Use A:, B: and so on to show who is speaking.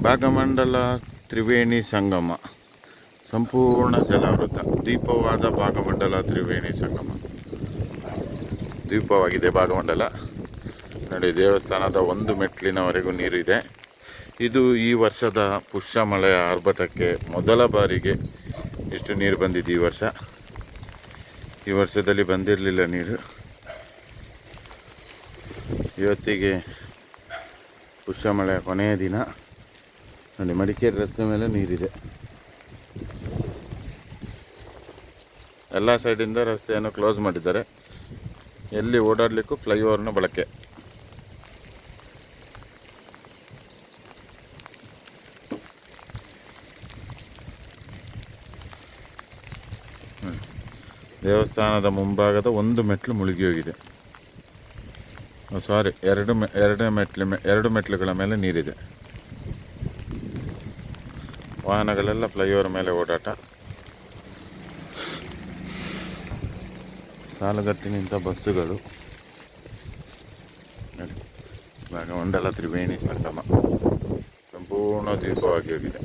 A: ಭಾಗಮಂಡಲ ತ್ರಿವೇಣಿ ಸಂಗಮ ಸಂಪೂರ್ಣ ಜಲಾವೃತ ದ್ವೀಪವಾದ ಭಾಗಮಂಡಲ ತ್ರಿವೇಣಿ ಸಂಗಮ ದ್ವೀಪವಾಗಿದೆ ಭಾಗಮಂಡಲ. ನೋಡಿ, ದೇವಸ್ಥಾನದ ಒಂದು ಮೆಟ್ಲಿನವರೆಗೂ ನೀರಿದೆ. ಇದು ಈ ವರ್ಷದ ಪುಷ್ಯ ಮಳೆಯ ಆರ್ಭಟಕ್ಕೆ ಮೊದಲ ಬಾರಿಗೆ ಇಷ್ಟು ನೀರು ಬಂದಿದೆ ಈ ವರ್ಷ. ಈ ವರ್ಷದಲ್ಲಿ ಬಂದಿರಲಿಲ್ಲ ನೀರು. ಇವತ್ತಿಗೆ ಪುಷ್ಯ ಮಳೆಯ ಕೊನೆಯ ದಿನ. ನೋಡಿ, ಮಡಿಕೇರಿ ರಸ್ತೆ ಮೇಲೆ ನೀರಿದೆ. ಎಲ್ಲ ಸೈಡಿಂದ ರಸ್ತೆಯನ್ನು ಕ್ಲೋಸ್ ಮಾಡಿದ್ದಾರೆ. ಎಲ್ಲಿ ಓಡಾಡಲಿಕ್ಕೂ ಫ್ಲೈಓವರ್ನ ಬಳಕೆ. ದೇವಸ್ಥಾನದ ಮುಂಭಾಗದ ಒಂದು ಮೆಟ್ಲು ಮುಳುಗಿ ಹೋಗಿದೆ. ಸಾರಿ, ಎರಡು ಮೆಟ್ಲುಗಳ ಮೇಲೆ ನೀರಿದೆ. ವಾಹನಗಳೆಲ್ಲ ಫ್ಲೈಓವರ್ ಮೇಲೆ ಓಡಾಟ. ಸಾಲುಗಟ್ಟಿ ನಿಂತ ಬಸ್ಸುಗಳು. ಭಾಗಮಂಡಲ ತ್ರಿವೇಣಿ ಸಂಗಮ ಸಂಪೂರ್ಣ ದ್ವೀಪವಾಗಿ ಹೋಗಿದೆ.